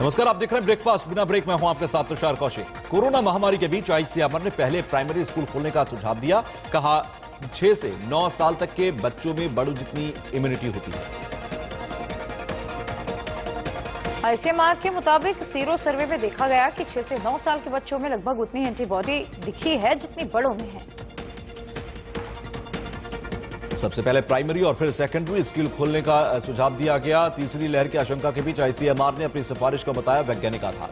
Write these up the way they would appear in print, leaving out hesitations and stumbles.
नमस्कार, आप देख रहे हैं ब्रेकफास्ट बिना ब्रेक में हूं आपके साथ तुषार कौशिक। कोरोना महामारी के बीच आईसीएमआर ने पहले प्राइमरी स्कूल खोलने का सुझाव दिया। कहा 6 से 9 साल तक के बच्चों में बड़ों जितनी इम्यूनिटी होती है। आईसीएमआर के मुताबिक सीरो सर्वे में देखा गया कि 6 से 9 साल के बच्चों में लगभग उतनी एंटीबॉडी दिखी है जितनी बड़ों में है। सबसे पहले प्राइमरी और फिर सेकेंडरी स्कूल खोलने का सुझाव दिया गया। तीसरी लहर की आशंका के बीच आईसीएमआर ने अपनी सिफारिश को बताया वैज्ञानिक आधार।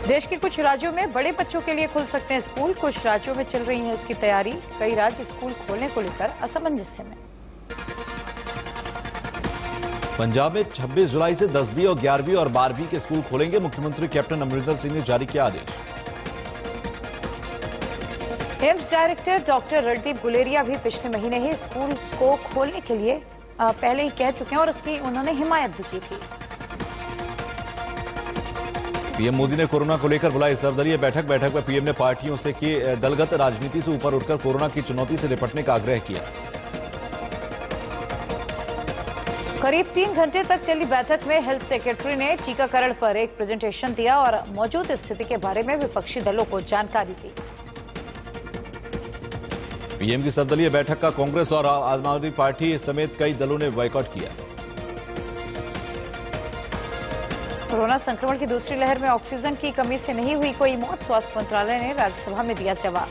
देश के कुछ राज्यों में बड़े बच्चों के लिए खुल सकते हैं स्कूल। कुछ राज्यों में चल रही है इसकी तैयारी। कई राज्य स्कूल खोलने को लेकर असमंजस्य में। पंजाब में 26 जुलाई से 10वीं और 11वीं और 12वीं के स्कूल खोलेंगे। मुख्यमंत्री कैप्टन अमरिंदर सिंह ने जारी किया आदेश। एम्स डायरेक्टर डॉक्टर रणदीप गुलेरिया भी पिछले महीने ही स्कूल को खोलने के लिए पहले ही कह चुके हैं और उसकी उन्होंने हिमायत भी की थी। पीएम मोदी ने कोरोना को लेकर बुलाई सर्वदलीय बैठक में पीएम ने पार्टियों से की दलगत राजनीति से ऊपर उठकर कोरोना की चुनौती से निपटने का आग्रह किया। करीब 3 घंटे तक चली बैठक में हेल्थ सेक्रेटरी ने टीकाकरण पर एक प्रेजेंटेशन दिया और मौजूद स्थिति के बारे में विपक्षी दलों को जानकारी दी। पीएम की सर्वदलीय बैठक का कांग्रेस और आम आदमी पार्टी समेत कई दलों ने बॉयकॉट किया। कोरोना संक्रमण की दूसरी लहर में ऑक्सीजन की कमी से नहीं हुई कोई मौत। स्वास्थ्य मंत्रालय ने राज्यसभा में दिया जवाब।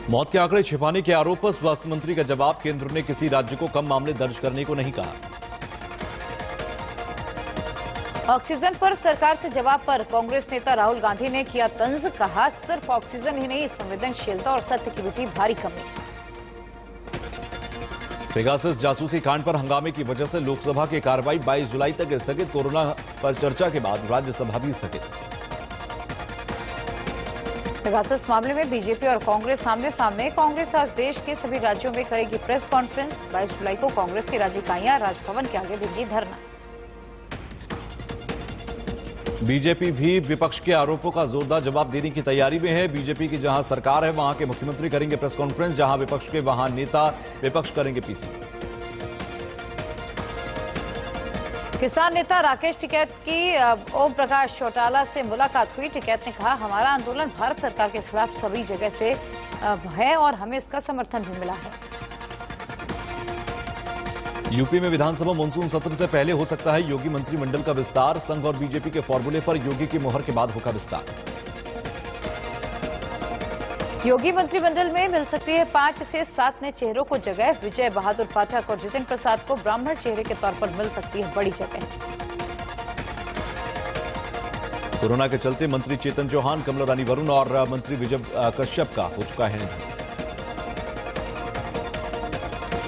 मौत के आंकड़े छिपाने के आरोप पर स्वास्थ्य मंत्री का जवाब। केंद्र ने किसी राज्य को कम मामले दर्ज करने को नहीं कहा। ऑक्सीजन पर सरकार से जवाब पर कांग्रेस नेता राहुल गांधी ने किया तंज। कहा सिर्फ ऑक्सीजन ही नहीं, संवेदनशीलता और सत्य की भी थी भारी कमी। पेगासस जासूसी कांड पर हंगामे की वजह से लोकसभा की कार्रवाई 22 जुलाई तक स्थगित। कोरोना पर चर्चा के बाद राज्यसभा भी स्थगित। पेगासस मामले में बीजेपी और कांग्रेस आमने सामने। कांग्रेस आज देश के सभी राज्यों में करेगी प्रेस कॉन्फ्रेंस। 22 जुलाई को कांग्रेस की राज्य इकाइयां राजभवन के आगे देंगी धरना। बीजेपी भी विपक्ष के आरोपों का जोरदार जवाब देने की तैयारी में है। बीजेपी की जहां सरकार है वहां के मुख्यमंत्री करेंगे प्रेस कॉन्फ्रेंस, जहां विपक्ष के वहां नेता विपक्ष करेंगे पीसी। किसान नेता राकेश टिकैत की ओम प्रकाश चौटाला से मुलाकात हुई। टिकैत ने कहा हमारा आंदोलन भारत सरकार के खिलाफ सभी जगह से है और हमें इसका समर्थन भी मिला है। यूपी में विधानसभा मानसून सत्र से पहले हो सकता है योगी मंत्रिमंडल का विस्तार। संघ और बीजेपी के फॉर्मूले पर योगी की मोहर के बाद होगा विस्तार। योगी मंत्रिमंडल में मिल सकती है 5 से 7 नए चेहरों को जगह। विजय बहादुर पाठक और जितिन प्रसाद को ब्राह्मण चेहरे के तौर पर मिल सकती है बड़ी जगह। कोरोना के चलते मंत्री चेतन चौहान, कमला रानी वरुण और मंत्री विजय कश्यप का हो चुका है निधन।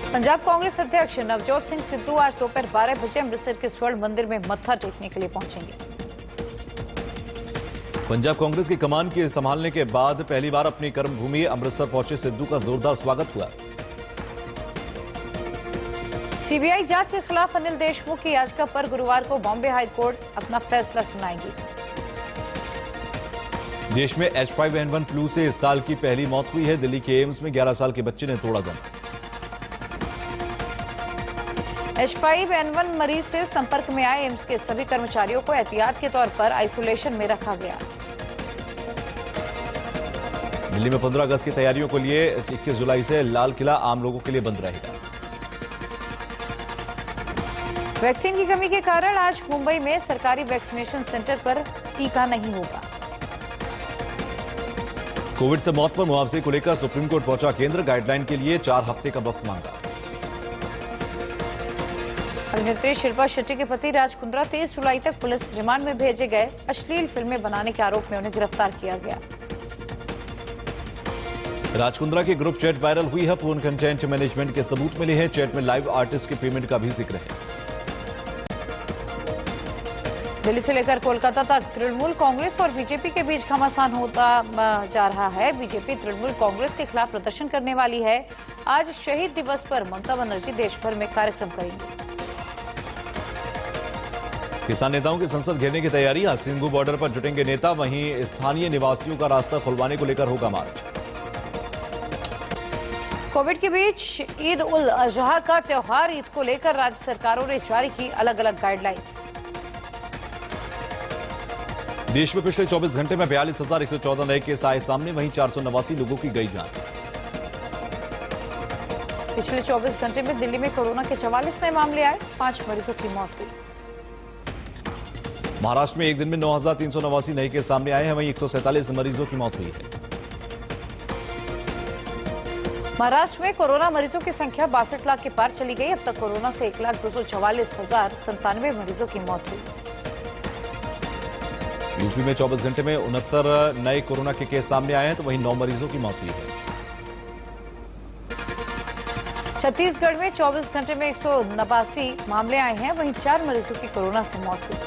पंजाब कांग्रेस अध्यक्ष नवजोत सिंह सिद्धू आज दोपहर 12 बजे अमृतसर के स्वर्ण मंदिर में मत्था टेकने के लिए पहुंचेंगे। पंजाब कांग्रेस की कमान के संभालने के बाद पहली बार अपनी कर्मभूमि अमृतसर पहुंचे सिद्धू का जोरदार स्वागत हुआ। सीबीआई जांच के खिलाफ अनिल देशमुख की याचिका पर गुरुवार को बॉम्बे हाई कोर्ट अपना फैसला सुनाएगी। देश में H5N1 फ्लू से इस साल की पहली मौत हुई है। दिल्ली के एम्स में 11 साल के बच्चे ने तोड़ा दम। H5N1 मरीज से संपर्क में आए एम्स के सभी कर्मचारियों को एहतियात के तौर पर आइसोलेशन में रखा गया। दिल्ली में 15 अगस्त की तैयारियों के लिए 21 जुलाई से लाल किला आम लोगों के लिए बंद रहेगा। वैक्सीन की कमी के कारण आज मुंबई में सरकारी वैक्सीनेशन सेंटर पर टीका नहीं होगा। कोविड से मौत पर मुआवजे को लेकर सुप्रीम कोर्ट पहुंचा केंद्र। गाइडलाइन के लिए 4 हफ्ते का वक्त मांगा। अभिनेत्री शिल्पा शेट्टी के पति राज कुंद्रा 23 जुलाई तक पुलिस रिमांड में भेजे गए। अश्लील फिल्में बनाने के आरोप में उन्हें गिरफ्तार किया गया। राज कुंद्रा की ग्रुप चैट वायरल हुई है। फोन कंटेंट मैनेजमेंट के सबूत मिले हैं। चैट में लाइव आर्टिस्ट की पेमेंट का भी जिक्र है। दिल्ली से लेकर कोलकाता तक तृणमूल कांग्रेस और बीजेपी के बीच घमासान होता जा रहा है। बीजेपी तृणमूल कांग्रेस के खिलाफ प्रदर्शन करने वाली है। आज शहीद दिवस पर ममता बनर्जी देश भर में कार्यक्रम करेंगी। किसान नेताओं की संसद घेरने की तैयारी। आज सिंघू बॉर्डर पर जुटेंगे नेता। वहीं स्थानीय निवासियों का रास्ता खुलवाने को लेकर होगा मार्च। कोविड के बीच ईद उल अजहा का त्योहार, ईद को लेकर राज्य सरकारों ने जारी की अलग अलग गाइडलाइंस। देश में पिछले 24 घंटे में 42,114 नए केस आए सामने, वहीं 489 लोगों की गई जान। पिछले 24 घंटे में दिल्ली में कोरोना के 44 नए मामले आए, 5 मरीजों की मौत हुई। महाराष्ट्र में एक दिन में 9,389 नए केस सामने आए हैं, वहीं 147 मरीजों की मौत हुई है। महाराष्ट्र में कोरोना मरीजों की संख्या 62 लाख के पार चली गई। अब तक कोरोना से 1,244,097 मरीजों की मौत हुई। यूपी में 24 घंटे में 69 नए कोरोना के केस सामने आए हैं, तो वहीं 9 मरीजों की मौत हुई है। छत्तीसगढ़ में 24 घंटे में 189 मामले आए हैं, वहीं 4 मरीजों की कोरोना से मौत हुई।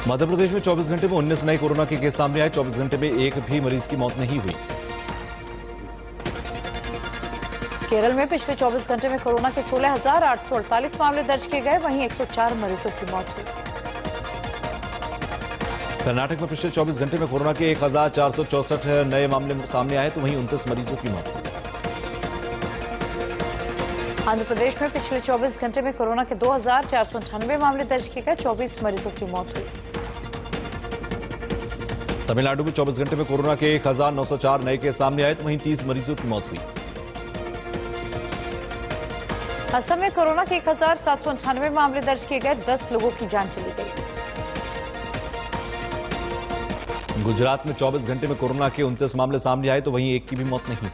मध्य प्रदेश में 24 घंटे में 19 नए कोरोना के केस सामने आए, 24 घंटे में एक भी मरीज की मौत नहीं हुई। केरल में पिछले 24 घंटे में कोरोना के 16,848 मामले दर्ज किए गए, वहीं 104 मरीजों की मौत हुई। कर्नाटक में पिछले 24 घंटे में कोरोना के 1,464 नए मामले सामने आए, तो वहीं 29 मरीजों की मौत हुई। आंध्र प्रदेश में पिछले 24 घंटे में कोरोना के 2,498 मामले दर्ज किए गए, 24 मरीजों की मौत हुई। तमिलनाडु में 24 घंटे में कोरोना के 1,904 नए केस सामने आए, तो वहीं 30 मरीजों की मौत हुई। असम में कोरोना के 1,798 मामले दर्ज किए गए, 10 लोगों की जान चली गई। गुजरात में 24 घंटे में कोरोना के 29 मामले सामने आए, तो वहीं एक की भी मौत नहीं हुई।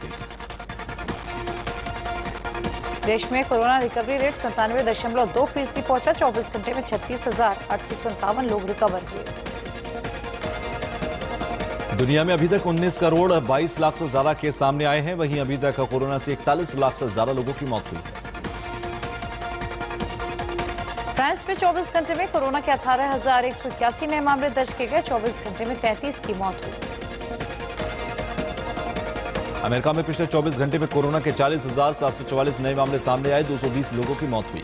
देश में कोरोना रिकवरी रेट 97.2% पहुंचा। 24 घंटे में 36,857 लोग रिकवर हुए। दुनिया में अभी तक 19 करोड़ 22 लाख से ज्यादा केस सामने आए हैं, वहीं अभी तक कोरोना से 41 लाख से ज्यादा लोगों की मौत हुई है। फ्रांस में 24 घंटे में कोरोना के 18,181 नए मामले दर्ज किए गए, 24 घंटे में 33 की मौत हुई। अमेरिका में पिछले 24 घंटे में कोरोना के 40,744 नए मामले सामने आए, 220 लोगों की मौत हुई।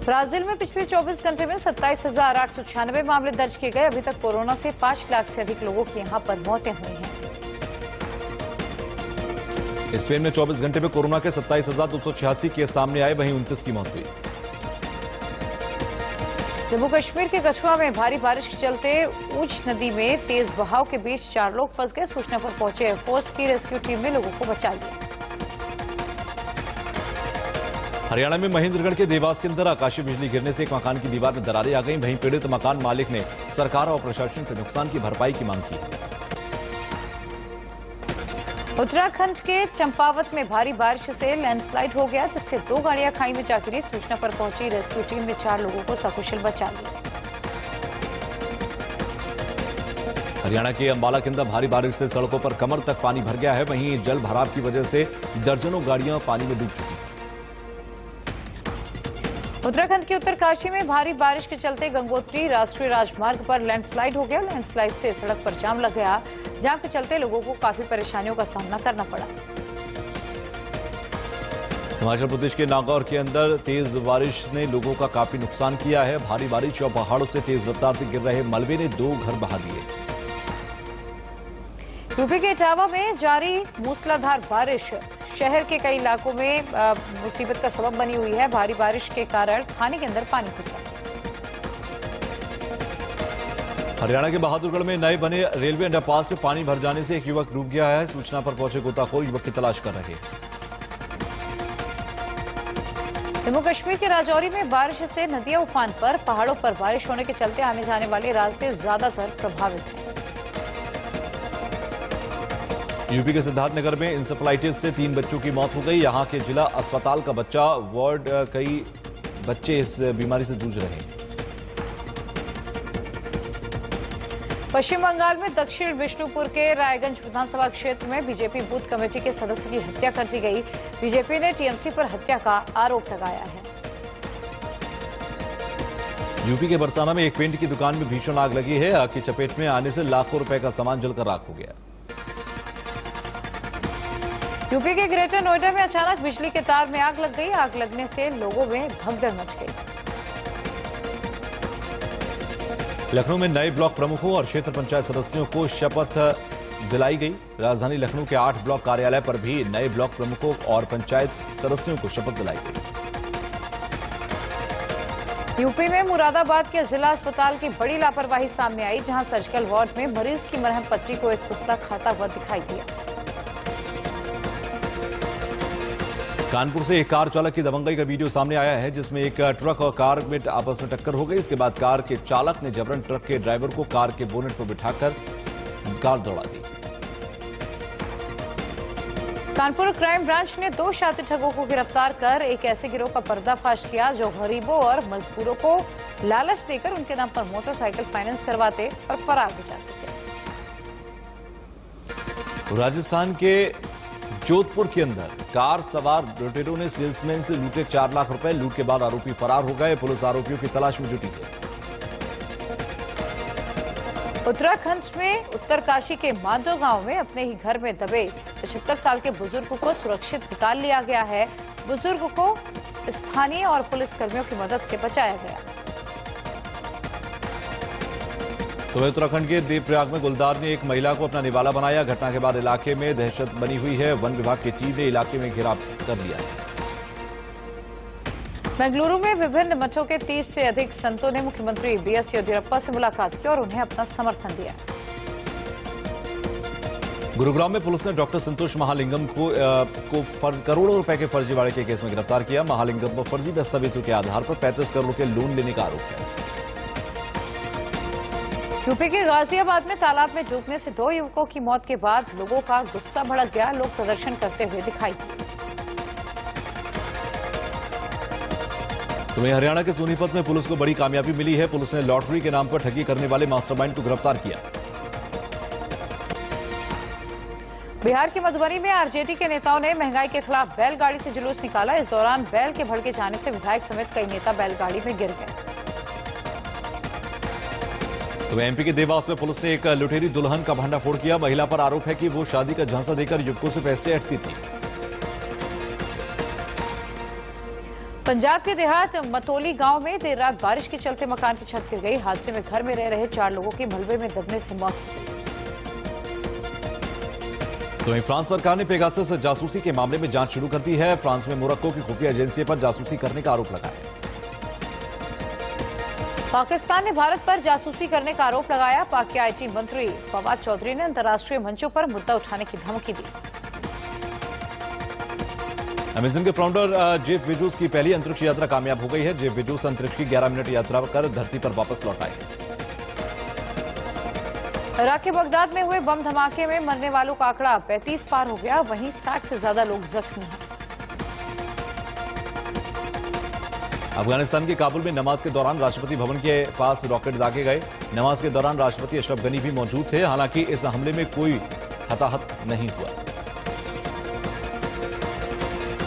ब्राजील में पिछले 24 घंटे में 27,896 मामले दर्ज किए गए। अभी तक कोरोना से 5 लाख से अधिक लोगों की यहां पर मौतें हुई हैं। स्पेन में 24 घंटे में कोरोना के 27,286 केस सामने आए, वहीं 29 की मौत हुई। जम्मू कश्मीर के कछुआ में भारी बारिश के चलते ऊंच नदी में तेज बहाव के बीच 4 लोग फंस गए। सूचना पर पहुंचे एयरफोर्स की रेस्क्यू टीम ने लोगों को बचा लिया। हरियाणा में महेंद्रगढ़ के देवास के अंदर आकाशीय बिजली गिरने से एक मकान की दीवार में दरारें आ गईं। वहीं पीड़ित मकान मालिक ने सरकार और प्रशासन से नुकसान की भरपाई की मांग की। उत्तराखंड के चंपावत में भारी बारिश से लैंडस्लाइड हो गया, जिससे 2 गाड़ियां खाई में जा गिरी। सूचना पर पहुंची रेस्क्यू टीम ने 4 लोगों को सकुशल बचा लिया। हरियाणा के अंबाला के अंदर भारी बारिश से सड़कों पर कमर तक पानी भर गया है, वहीं जल भराव की वजह से दर्जनों गाड़ियां पानी में डूब चुकी हैं। उत्तराखंड के उत्तरकाशी में भारी बारिश के चलते गंगोत्री राष्ट्रीय राजमार्ग पर लैंडस्लाइड हो गया। लैंडस्लाइड से सड़क पर जाम लग गया, जाम के चलते लोगों को काफी परेशानियों का सामना करना पड़ा। हिमाचल प्रदेश के नागौर के अंदर तेज बारिश ने लोगों का काफी नुकसान किया है। भारी बारिश और पहाड़ों से तेज रफ्तार से गिर रहे मलबे ने 2 घर बहा दिए। यूपी के इटावा में जारी मूसलाधार बारिश शहर के कई इलाकों में मुसीबत का सबब बनी हुई है। भारी बारिश के कारण थाने के अंदर पानी घुस गया। हरियाणा के बहादुरगढ़ में नए बने रेलवे अंडरपास में पानी भर जाने से एक युवक डूब गया है। सूचना पर पहुंचे गोताखोर युवक की तलाश कर रहे हैं। जम्मू कश्मीर के राजौरी में बारिश से नदियां उफान पर। पहाड़ों पर बारिश होने के चलते आने जाने वाले रास्ते ज्यादातर प्रभावित हैं। यूपी के सिद्धार्थनगर में इंसेफेलाइटिस से 3 बच्चों की मौत हो गई। यहां के जिला अस्पताल का बच्चा वार्ड कई बच्चे इस बीमारी से जूझ रहे हैं। पश्चिम बंगाल में दक्षिण विष्णुपुर के रायगंज विधानसभा क्षेत्र में बीजेपी बूथ कमेटी के सदस्य की हत्या कर दी गई। बीजेपी ने टीएमसी पर हत्या का आरोप लगाया है। यूपी के बरसाना में एक पेंट की दुकान में भीषण आग लगी है। आग की चपेट में आने से लाखों रुपए का सामान जलकर राख हो गया। यूपी के ग्रेटर नोएडा में अचानक बिजली के तार में आग लग गई। आग लगने से लोगों में भगदड़ मच गई। लखनऊ में नए ब्लॉक प्रमुखों और क्षेत्र पंचायत सदस्यों को शपथ दिलाई गई। राजधानी लखनऊ के 8 ब्लॉक कार्यालय पर भी नए ब्लॉक प्रमुखों और पंचायत सदस्यों को शपथ दिलाई गई। यूपी में मुरादाबाद के जिला अस्पताल की बड़ी लापरवाही सामने आई, जहां सर्जिकल वार्ड में मरीज की मरहम पट्टी को एक कुत्ता खाता हुआ दिखाई दिया। कानपुर से एक कार चालक की दबंगई का वीडियो सामने आया है, जिसमें एक ट्रक और कार में आपस में टक्कर हो गई। इसके बाद कार के चालक ने जबरन ट्रक के ड्राइवर को कार के बोनेट पर बिठाकर कार दौड़ा दी। कानपुर क्राइम ब्रांच ने 2 शातिर ठगों को गिरफ्तार कर एक ऐसे गिरोह का पर्दाफाश किया जो गरीबों और मजदूरों को लालच देकर उनके नाम पर मोटरसाइकिल फाइनेंस करवाते और फरार हो जाते थे। राजस्थान के जोधपुर के अंदर कार सवार लुटेरों ने सेल्समैन से लूटे 4 लाख रुपए। लूट के बाद आरोपी फरार हो गए। पुलिस आरोपियों की तलाश में जुटी है। उत्तराखंड में उत्तरकाशी के मांडो गांव में अपने ही घर में दबे 75 साल के बुजुर्ग को सुरक्षित निकाल लिया गया है। बुजुर्ग को स्थानीय और पुलिस कर्मियों की मदद से बचाया गया। तो उत्तराखंड के देवप्रयाग में गुलदार ने एक महिला को अपना निवाला बनाया। घटना के बाद इलाके में दहशत बनी हुई है। वन विभाग की टीम ने इलाके में घेराव कर लिया है। बेंगलुरु में विभिन्न मठों के 30 से अधिक संतों ने मुख्यमंत्री बीएस येदियुरप्पा से मुलाकात की और उन्हें अपना समर्थन दिया। गुरुग्राम में पुलिस ने डॉक्टर संतोष महालिंगम को करोड़ों रुपए के फर्जीवाड़े के केस में गिरफ्तार किया। महालिंगम पर फर्जी दस्तावेजों के आधार पर 35 करोड़ के लोन लेने का आरोप है। यूपी के गाजियाबाद में तालाब में डूबने से 2 युवकों की मौत के बाद लोगों का गुस्सा भड़क गया। लोग प्रदर्शन करते हुए दिखाई दिए। तुम्हें हरियाणा के सोनीपत में पुलिस को बड़ी कामयाबी मिली है। पुलिस ने लॉटरी के नाम पर ठगी करने वाले मास्टरमाइंड को गिरफ्तार किया। बिहार के मधुबनी में आरजेडी के नेताओं ने महंगाई के खिलाफ बैलगाड़ी से जुलूस निकाला। इस दौरान बैल के भड़के जाने से विधायक समेत कई नेता बैलगाड़ी में गिर गए। तो एमपी के देवास में पुलिस ने एक लुटेरी दुल्हन का भंडाफोड़ किया। महिला पर आरोप है कि वो शादी का झांसा देकर युवकों से पैसे ऐंठती थी। पंजाब के देहात मतोली गांव में देर रात बारिश के चलते मकान की छत गिर गई। हादसे में घर में रह रहे 4 लोगों की मलबे में दबने से मौत हो गई। तो वहीं फ्रांस सरकार ने पेगासस जासूसी के मामले में जांच शुरू कर दी है। फ्रांस में मोरक्को की खुफिया एजेंसी पर जासूसी करने का आरोप लगा है। पाकिस्तान ने भारत पर जासूसी करने का आरोप लगाया। पाक के आईटी मंत्री फवाद चौधरी ने अंतर्राष्ट्रीय मंचों पर मुद्दा उठाने की धमकी दी। अमेजन के फाउंडर जेफ बेजोस की पहली अंतरिक्ष यात्रा कामयाब हो गई है। जेफ बेजोस अंतरिक्ष की 11 मिनट यात्रा कर धरती पर वापस लौट आए। इराक के बगदाद में हुए बम धमाके में मरने वालों का आंकड़ा 35 पार हो गया। वहीं 60 से ज्यादा लोग जख्मी हैं। अफगानिस्तान के काबुल में नमाज के दौरान राष्ट्रपति भवन के पास रॉकेट दागे गए। नमाज के दौरान राष्ट्रपति अशरफ गनी भी मौजूद थे। हालांकि इस हमले में कोई हताहत नहीं हुआ।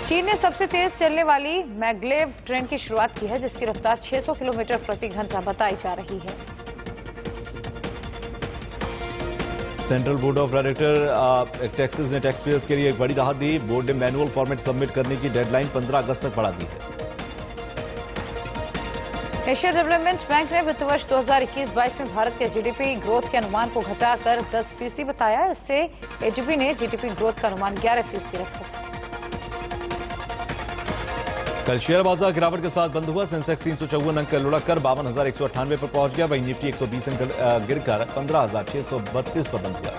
चीन ने सबसे तेज चलने वाली मैगलेव ट्रेन की शुरुआत की है, जिसकी रफ्तार 600 किलोमीटर प्रति घंटा बताई जा रही है। Central board of director taxes ने टैक्स पेयर्स के लिए एक बड़ी राहत दी। बोर्ड ने मैनुअल फॉर्मेट सबमिट करने की डेडलाइन 15 अगस्त तक बढ़ा दी है। एशिया डेवलपमेंट बैंक ने वित्त वर्ष 2021-22 में भारत के जीडीपी ग्रोथ के अनुमान को घटाकर 10% बताया। इससे एडीबी ने जीडीपी ग्रोथ का अनुमान 11% रखा। कल शेयर बाजार गिरावट के साथ बंद हुआ। सेंसेक्स 354 अंक लुढ़क कर 52,198 पर पहुंच गया। वहीं निफ्टी 120 अंक गिरकर 15,632 पर बंद हुआ।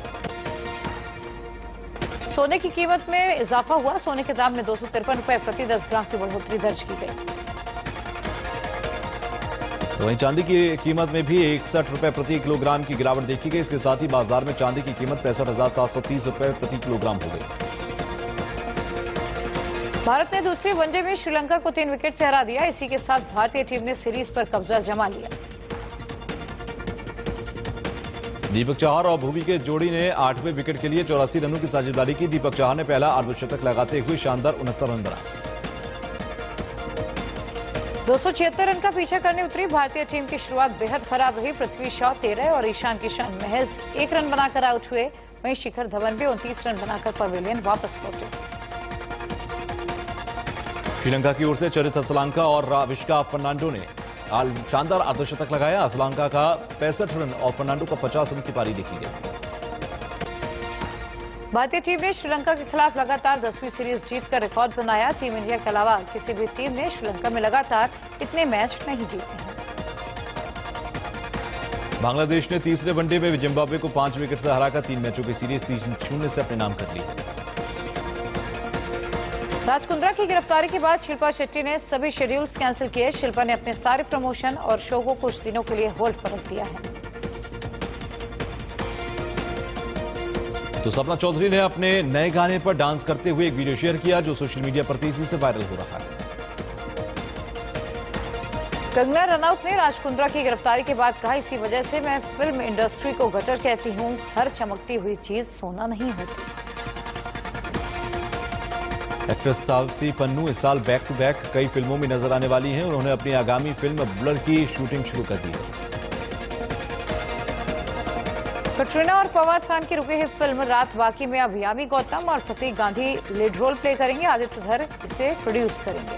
सोने की कीमत में इजाफा हुआ। सोने के दाम में 253 रुपए प्रति 10 ग्राम की बढ़ोतरी दर्ज की गई। तो वहीं चांदी की कीमत में भी 61 रुपए प्रति किलोग्राम की गिरावट देखी गई। इसके साथ ही बाजार में चांदी की कीमत 65,730 रुपए प्रति किलोग्राम हो गई। भारत ने दूसरी वनडे में श्रीलंका को 3 विकेट से हरा दिया। इसी के साथ भारतीय टीम ने सीरीज पर कब्जा जमा लिया। दीपक चाहर और भुवी के जोड़ी ने 8वें विकेट के लिए 84 रनों की साझेदारी की। दीपक चाहर ने पहला अर्धशतक लगाते हुए शानदार 69 रन बनाए। 276 रन का पीछा करने उतरी भारतीय टीम की शुरुआत बेहद खराब रही। पृथ्वी शॉ 13 और ईशान किशन महज 1 रन बनाकर आउट हुए। वहीं शिखर धवन भी 29 रन बनाकर पवेलियन वापस लौटे। श्रीलंका की ओर से चरित असलांका और आविष्का फर्नांडो ने शानदार अर्धशतक लगाया। असलांका का 65 रन और फर्नांडो का 50 रन की पारी देखी गई। भारतीय टीम ने श्रीलंका के खिलाफ लगातार 10वीं सीरीज जीतकर रिकॉर्ड बनाया। टीम इंडिया के अलावा किसी भी टीम ने श्रीलंका में लगातार इतने मैच नहीं जीते हैं। बांग्लादेश ने तीसरे वनडे में जिम्बाब्वे को 5 विकेट से हराकर 3 मैचों की सीरीज 3-0 से अपने नाम कर ली। राज कुंद्रा की गिरफ्तारी के बाद शिल्पा शेट्टी ने सभी शेड्यूल्स कैंसिल किए। शिल्पा ने अपने सारे प्रमोशन और शो को कुछ दिनों के लिए होल्ड पर रख दिया है। तो सपना चौधरी ने अपने नए गाने पर डांस करते हुए एक वीडियो शेयर किया जो सोशल मीडिया पर तेजी से वायरल हो रहा है। कंगना रनौत ने राज कुंद्रा की गिरफ्तारी के बाद कहा, इसी वजह से मैं फिल्म इंडस्ट्री को गटर कहती हूं। हर चमकती हुई चीज सोना नहीं होती। एक्ट्रेस तापसी पन्नू इस साल बैक टू बैक कई फिल्मों में नजर आने वाली हैं। उन्होंने अपनी आगामी फिल्म ब्लर की शूटिंग शुरू कर दी है। कटरीना और फवाद खान की रुकी है फिल्म रात बाकी में अब यामी गौतम और प्रतीक गांधी लीड रोल प्ले करेंगे। आदित्य धर इसे प्रोड्यूस करेंगे।